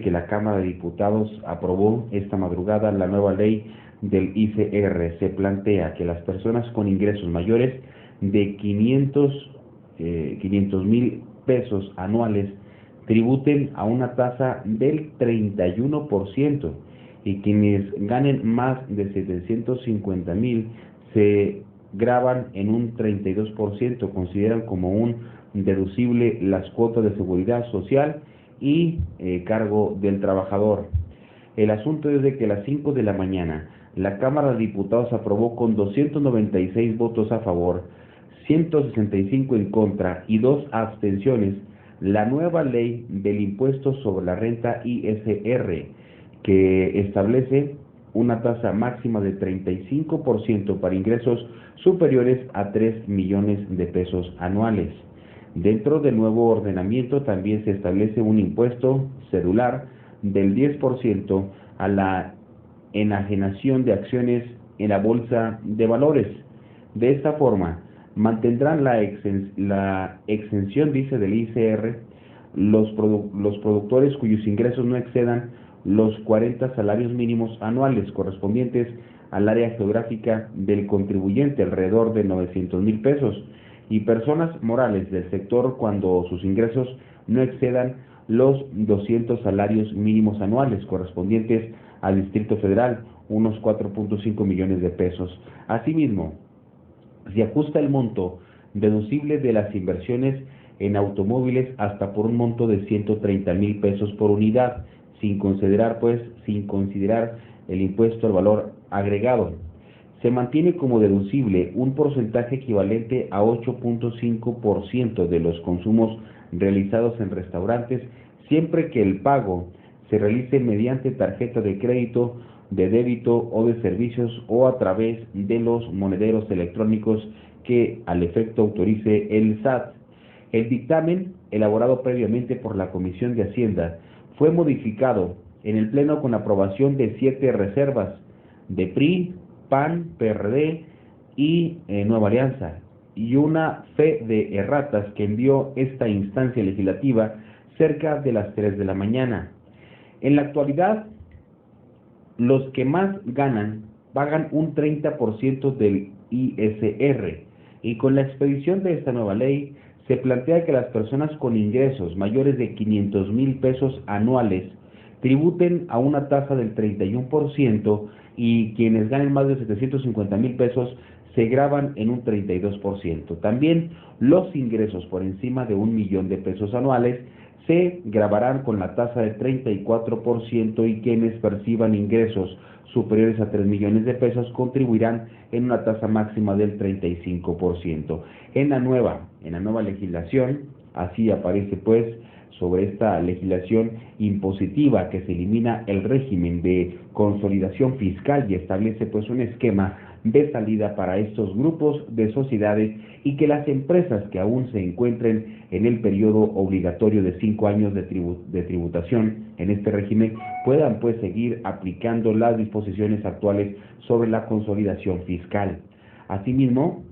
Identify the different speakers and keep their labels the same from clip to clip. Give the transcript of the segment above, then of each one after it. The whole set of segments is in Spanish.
Speaker 1: que la Cámara de Diputados aprobó esta madrugada la nueva ley del ICR. Se plantea que las personas con ingresos mayores de 500,000 pesos anuales tributen a una tasa del 31% y quienes ganen más de 750,000 se graban en un 32%, consideran como un deducible las cuotas de seguridad social y cargo del trabajador. El asunto es de que a las 5 de la mañana la Cámara de Diputados aprobó con 296 votos a favor, 165 en contra y 2 abstenciones la nueva ley del impuesto sobre la renta ISR, que establece una tasa máxima de 35% para ingresos superiores a 3 millones de pesos anuales. Dentro del nuevo ordenamiento también se establece un impuesto cedular del 10% a la enajenación de acciones en la bolsa de valores. De esta forma, mantendrán la exención, dice, del ICR los productores cuyos ingresos no excedan los 40 salarios mínimos anuales correspondientes al área geográfica del contribuyente, alrededor de 900,000 pesos, y personas morales del sector cuando sus ingresos no excedan los 200 salarios mínimos anuales correspondientes al Distrito Federal, unos 4.5 millones de pesos. Asimismo, se ajusta el monto deducible de las inversiones en automóviles hasta por un monto de 130,000 pesos por unidad, sin considerar el impuesto al valor agregado. Se mantiene como deducible un porcentaje equivalente a 8.5% de los consumos realizados en restaurantes, siempre que el pago se realice mediante tarjeta de crédito, de débito o de servicios o a través de los monederos electrónicos que al efecto autorice el SAT. El dictamen, elaborado previamente por la Comisión de Hacienda, fue modificado en el Pleno con aprobación de 7 reservas de PRI, PAN, PRD y Nueva Alianza, y una fe de erratas que envió esta instancia legislativa cerca de las 3 de la mañana. En la actualidad, los que más ganan pagan un 30% del ISR, y con la expedición de esta nueva ley se plantea que las personas con ingresos mayores de 500,000 pesos anuales tributen a una tasa del 31% y quienes ganen más de 750,000 pesos se graban en un 32%. También los ingresos por encima de 1 millón de pesos anuales se grabarán con la tasa de 34% y quienes perciban ingresos superiores a 3 millones de pesos contribuirán en una tasa máxima del 35%. En la nueva legislación, así aparece pues sobre esta legislación impositiva, que se elimina el régimen de consolidación fiscal y establece pues un esquema de salida para estos grupos de sociedades, y que las empresas que aún se encuentren en el periodo obligatorio de 5 años de tributación en este régimen puedan pues seguir aplicando las disposiciones actuales sobre la consolidación fiscal. Asimismo,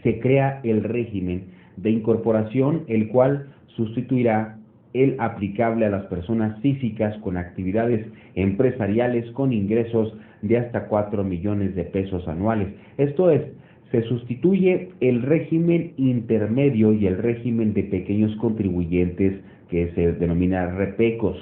Speaker 1: se crea el régimen de incorporación, el cual sustituirá el aplicable a las personas físicas con actividades empresariales con ingresos de hasta 4 millones de pesos anuales. Esto es, se sustituye el régimen intermedio y el régimen de pequeños contribuyentes, que se denomina REPECOS.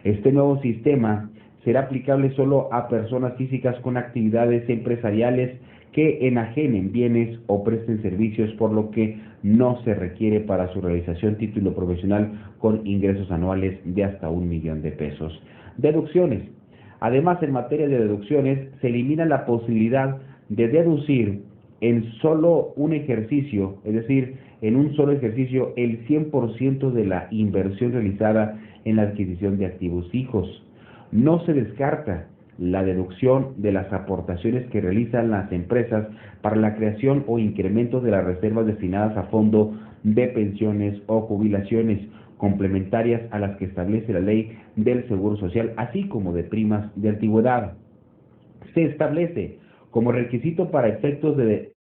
Speaker 1: Este nuevo sistema será aplicable solo a personas físicas con actividades empresariales que enajenen bienes o presten servicios, por lo que no se requiere para su realización título profesional con ingresos anuales de hasta 1 millón de pesos. Deducciones. Además, en materia de deducciones, se elimina la posibilidad de deducir en solo un ejercicio, es decir, en un solo ejercicio, el 100% de la inversión realizada en la adquisición de activos fijos. No se descarta la deducción de las aportaciones que realizan las empresas para la creación o incremento de las reservas destinadas a fondo de pensiones o jubilaciones, complementarias a las que establece la ley del Seguro Social, así como de primas de antigüedad. Se establece como requisito para efectos de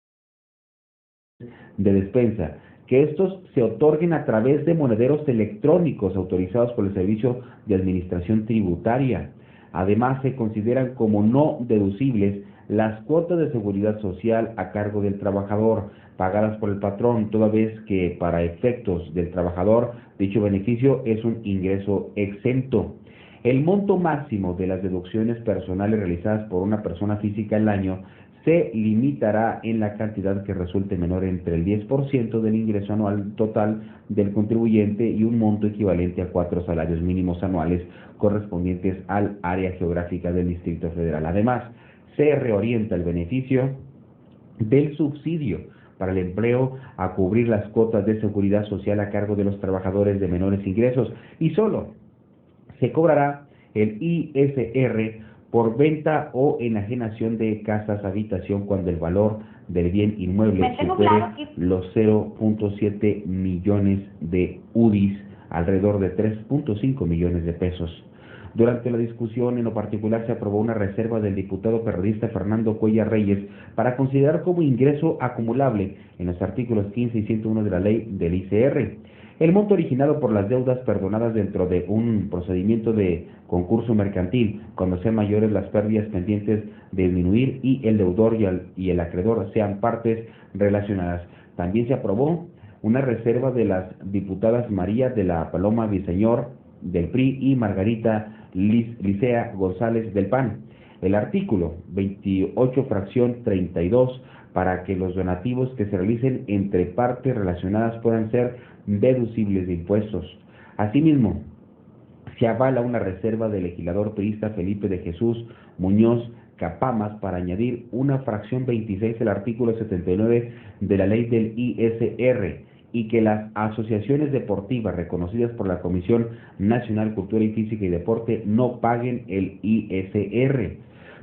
Speaker 1: despensa que estos se otorguen a través de monederos electrónicos autorizados por el Servicio de Administración Tributaria. Además, se consideran como no deducibles las cuotas de seguridad social a cargo del trabajador, pagadas por el patrón, toda vez que para efectos del trabajador dicho beneficio es un ingreso exento. El monto máximo de las deducciones personales realizadas por una persona física al año se limitará en la cantidad que resulte menor entre el 10% del ingreso anual total del contribuyente y un monto equivalente a 4 salarios mínimos anuales correspondientes al área geográfica del Distrito Federal. Además, se reorienta el beneficio del subsidio para el empleo a cubrir las cuotas de seguridad social a cargo de los trabajadores de menores ingresos y solo se cobrará el ISR por venta o enajenación de casas habitación cuando el valor del bien inmueble supere los 0.7 millones de UDIs, alrededor de 3.5 millones de pesos. Durante la discusión, en lo particular, se aprobó una reserva del diputado periodista Fernando Cuellar Reyes para considerar como ingreso acumulable en los artículos 15 y 101 de la ley del ICR. El monto originado por las deudas perdonadas dentro de un procedimiento de concurso mercantil, cuando sean mayores las pérdidas pendientes de disminuir y el deudor y el acreedor sean partes relacionadas. También se aprobó una reserva de las diputadas María de la Paloma Villaseñor del PRI y Margarita Licea González del PAN. El artículo 28, fracción 32, para que los donativos que se realicen entre partes relacionadas puedan ser deducibles de impuestos. Asimismo, se avala una reserva del legislador priista Felipe de Jesús Muñoz Capamas para añadir una fracción 26 del artículo 79 de la ley del ISR y que las asociaciones deportivas reconocidas por la Comisión Nacional Cultura y Física y Deporte no paguen el ISR.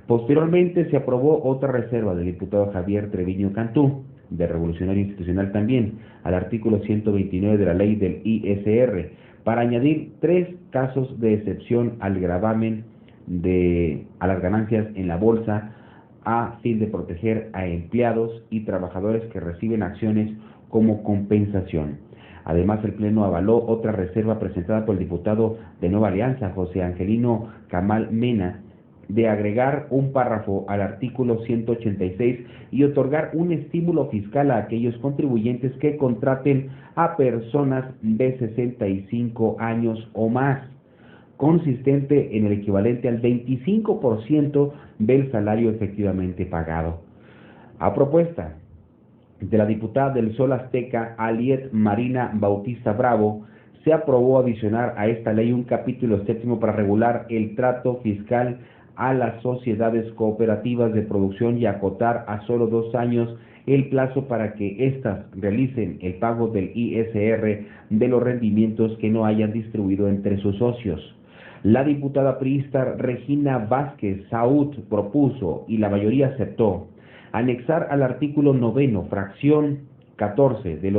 Speaker 1: Posteriormente se aprobó otra reserva del diputado Javier Treviño Cantú, de Revolucionario Institucional también, al artículo 129 de la ley del ISR, para añadir 3 casos de excepción al gravamen a las ganancias en la bolsa, a fin de proteger a empleados y trabajadores que reciben acciones como compensación. Además, el Pleno avaló otra reserva presentada por el diputado de Nueva Alianza, José Angelino Camal Mena, de agregar un párrafo al artículo 186 y otorgar un estímulo fiscal a aquellos contribuyentes que contraten a personas de 65 años o más, consistente en el equivalente al 25% del salario efectivamente pagado. A propuesta de la diputada del Sol Azteca, Aliet Marina Bautista Bravo, se aprobó adicionar a esta ley un capítulo 7 para regular el trato fiscal a las sociedades cooperativas de producción y acotar a solo 2 años el plazo para que éstas realicen el pago del ISR de los rendimientos que no hayan distribuido entre sus socios. La diputada priista Regina Vázquez Saúd propuso, y la mayoría aceptó, anexar al artículo 9, fracción 14 de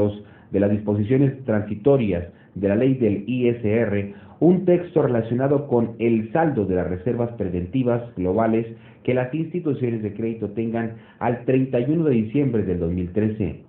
Speaker 1: las disposiciones transitorias de la ley del ISR, un texto relacionado con el saldo de las reservas preventivas globales que las instituciones de crédito tengan al 31 de diciembre del 2013.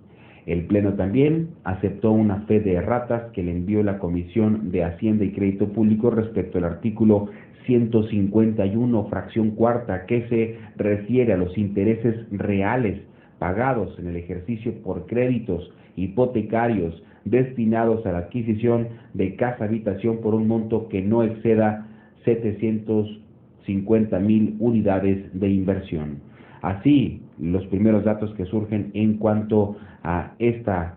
Speaker 1: El Pleno también aceptó una fe de erratas que le envió la Comisión de Hacienda y Crédito Público respecto al artículo 151, fracción cuarta, que se refiere a los intereses reales pagados en el ejercicio por créditos hipotecarios destinados a la adquisición de casa habitación por un monto que no exceda 750,000 unidades de inversión. Así, los primeros datos que surgen en cuanto a esta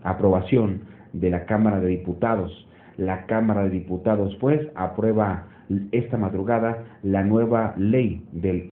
Speaker 1: aprobación de la Cámara de Diputados. La Cámara de Diputados, pues, aprueba esta madrugada la nueva ley del